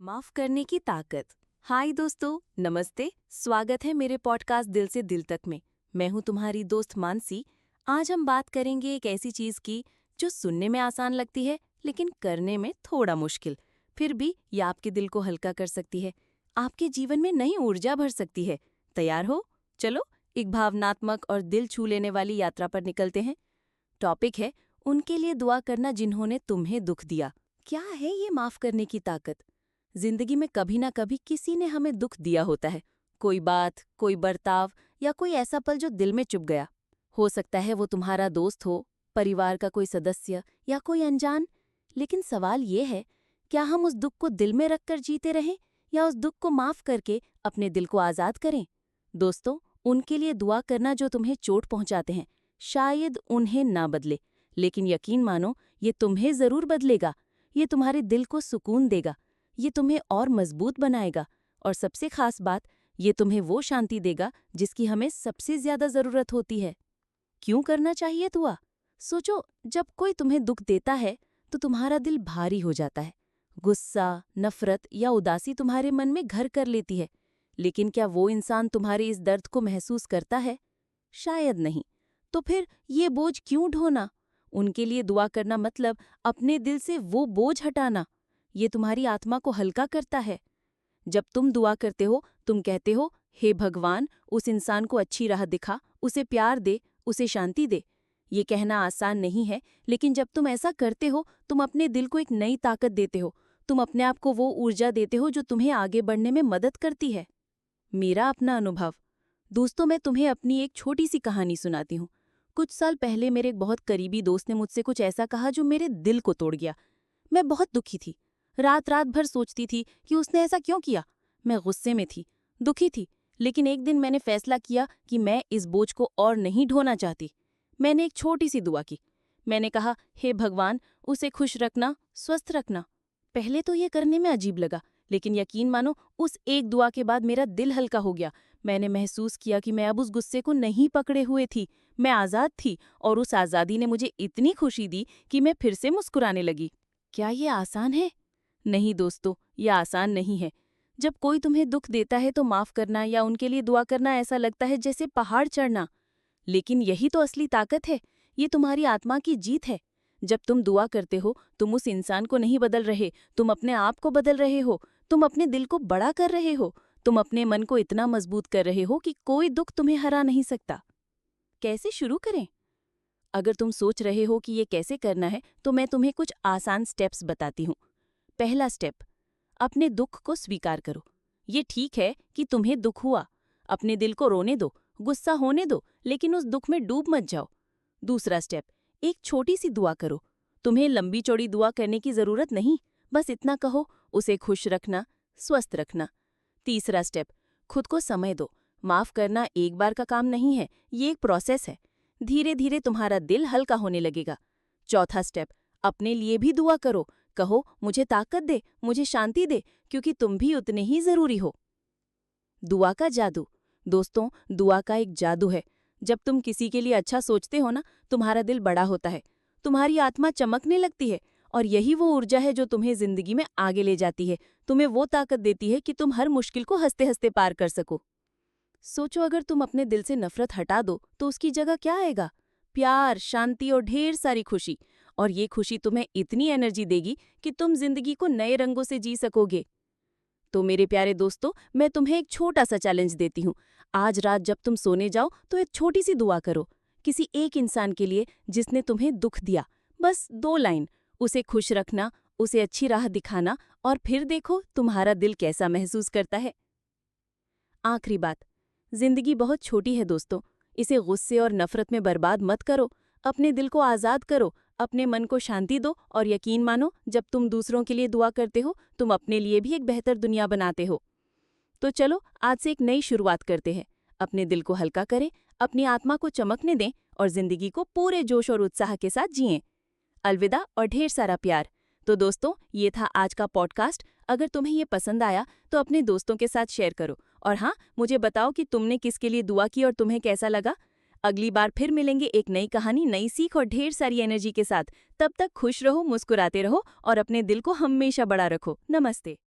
माफ करने की ताकत। हाय दोस्तों, नमस्ते। स्वागत है मेरे पॉडकास्ट दिल से दिल तक में। मैं हूं तुम्हारी दोस्त मानसी। आज हम बात करेंगे एक ऐसी चीज की जो सुनने में आसान लगती है लेकिन करने में थोड़ा मुश्किल। फिर भी ये आपके दिल को हल्का कर सकती है, आपके जीवन में नई ऊर्जा भर सकती है। तैयार हो? चलो एक भावनात्मक और दिल छू लेने वाली यात्रा पर निकलते हैं। टॉपिक है उनके लिए दुआ करना जिन्होंने तुम्हें दुख दिया। क्या है ये माफ करने की ताकत? जिंदगी में कभी ना कभी किसी ने हमें दुख दिया होता है। कोई बात, कोई बर्ताव या कोई ऐसा पल जो दिल में चुभ गया। हो सकता है वो तुम्हारा दोस्त हो, परिवार का कोई सदस्य या कोई अनजान। लेकिन सवाल ये है, क्या हम उस दुख को दिल में रखकर जीते रहें या उस दुख को माफ करके अपने दिल को आजाद करें? दोस्तों, उनके लिए दुआ करना जो तुम्हें चोट पहुंचाते हैं, शायद उन्हें ना बदले, लेकिन यकीन मानो ये तुम्हें जरूर बदलेगा। ये तुम्हारे दिल को सुकून देगा, ये तुम्हें और मजबूत बनाएगा, और सबसे खास बात, ये तुम्हें वो शांति देगा जिसकी हमें सबसे ज्यादा जरूरत होती है। क्यों करना चाहिए दुआ? सोचो, जब कोई तुम्हें दुख देता है तो तुम्हारा दिल भारी हो जाता है। गुस्सा, नफरत या उदासी तुम्हारे मन में घर कर लेती है। लेकिन क्या वो इंसान तुम्हारे इस दर्द को महसूस करता है? शायद नहीं। तो फिर ये बोझ क्यों ढोना? उनके लिए दुआ करना मतलब अपने दिल से वो बोझ हटाना। ये तुम्हारी आत्मा को हल्का करता है। जब तुम दुआ करते हो, तुम कहते हो, हे भगवान, उस इंसान को अच्छी राह दिखा, उसे प्यार दे, उसे शांति दे। ये कहना आसान नहीं है, लेकिन जब तुम ऐसा करते हो, तुम अपने दिल को एक नई ताकत देते हो। तुम अपने आप को वो ऊर्जा देते हो जो तुम्हें आगे बढ़ने में मदद करती है। मेरा अपना अनुभव। दोस्तों, मैं तुम्हें अपनी एक छोटी सी कहानी सुनाती हूँ। कुछ साल पहले मेरे एक बहुत करीबी दोस्त ने मुझसे कुछ ऐसा कहा जो मेरे दिल को तोड़ गया। मैं बहुत दुखी थी। रात रात भर सोचती थी कि उसने ऐसा क्यों किया। मैं गुस्से में थी, दुखी थी। लेकिन एक दिन मैंने फैसला किया कि मैं इस बोझ को और नहीं ढोना चाहती। मैंने एक छोटी सी दुआ की। मैंने कहा, हे भगवान, उसे खुश रखना, स्वस्थ रखना। पहले तो ये करने में अजीब लगा, लेकिन यकीन मानो, उस एक दुआ के बाद मेरा दिल हल्का हो गया। मैंने महसूस किया कि मैं अब उस गुस्से को नहीं पकड़े हुए थी। मैं आज़ाद थी, और उस आज़ादी ने मुझे इतनी खुशी दी कि मैं फिर से मुस्कुराने लगी। क्या ये आसान है? नहीं दोस्तों, ये आसान नहीं है। जब कोई तुम्हें दुख देता है तो माफ करना या उनके लिए दुआ करना ऐसा लगता है जैसे पहाड़ चढ़ना। लेकिन यही तो असली ताकत है। ये तुम्हारी आत्मा की जीत है। जब तुम दुआ करते हो, तुम उस इंसान को नहीं बदल रहे, तुम अपने आप को बदल रहे हो। तुम अपने दिल को बड़ा कर रहे हो। तुम अपने मन को इतना मजबूत कर रहे हो कि कोई दुख तुम्हें हरा नहीं सकता। कैसे शुरू करें? अगर तुम सोच रहे हो कि ये कैसे करना है, तो मैं तुम्हें कुछ आसान स्टेप्स बताती हूँ। पहला स्टेप, अपने दुख को स्वीकार करो। ये ठीक है कि तुम्हें दुख हुआ। अपने दिल को रोने दो, गुस्सा होने दो, लेकिन उस दुख में डूब मत जाओ। दूसरा स्टेप, एक छोटी सी दुआ करो। तुम्हें लंबी चौड़ी दुआ करने की जरूरत नहीं, बस इतना कहो, उसे खुश रखना, स्वस्थ रखना। तीसरा स्टेप, खुद को समय दो। माफ करना एक बार का काम नहीं है, ये एक प्रोसेस है। धीरे धीरे तुम्हारा दिल हल्का होने लगेगा। चौथा स्टेप, अपने लिए भी दुआ करो। कहो, मुझे ताकत दे, मुझे शांति दे, क्योंकि तुम भी उतने ही जरूरी हो। दुआ का जादू। दोस्तों, दुआ का एक जादू है। जब तुम किसी के लिए अच्छा सोचते हो ना, तुम्हारा दिल बड़ा होता है, तुम्हारी आत्मा चमकने लगती है, और यही वो ऊर्जा है जो तुम्हें जिंदगी में आगे ले जाती है। तुम्हें वो ताकत देती है कि तुम हर मुश्किल को हंसते हंसते पार कर सको। सोचो, अगर तुम अपने दिल से नफरत हटा दो तो उसकी जगह क्या आएगा? प्यार, शांति और ढेर सारी खुशी। और ये खुशी तुम्हें इतनी एनर्जी देगी कि तुम जिंदगी को नए रंगों से जी सकोगे। तो मेरे प्यारे दोस्तों, मैं तुम्हें एक छोटा सा चैलेंज देती हूँ। आज रात जब तुम सोने जाओ तो एक छोटी सी दुआ करो, किसी एक इंसान के लिए जिसने तुम्हें दुख दिया। बस 2 लाइन। उसे खुश रखना, उसे अच्छी राह दिखाना, और फिर देखो तुम्हारा दिल कैसा महसूस करता है। आखिरी बात, जिंदगी बहुत छोटी है दोस्तों। इसे गुस्से और नफरत में बर्बाद मत करो। अपने दिल को आज़ाद करो, अपने मन को शांति दो, और यकीन मानो, जब तुम दूसरों के लिए दुआ करते हो, तुम अपने लिए भी एक बेहतर दुनिया बनाते हो। तो चलो, आज से एक नई शुरुआत करते हैं। अपने दिल को हल्का करें, अपनी आत्मा को चमकने दें, और जिंदगी को पूरे जोश और उत्साह के साथ जिएं। अलविदा और ढेर सारा प्यार। तो दोस्तों, ये था आज का पॉडकास्ट। अगर तुम्हें ये पसंद आया तो अपने दोस्तों के साथ शेयर करो, और हाँ, मुझे बताओ कि तुमने किसके लिए दुआ की और तुम्हें कैसा लगा। अगली बार फिर मिलेंगे एक नई कहानी, नई सीख और ढेर सारी एनर्जी के साथ। तब तक खुश रहो, मुस्कुराते रहो, और अपने दिल को हमेशा बड़ा रखो। नमस्ते।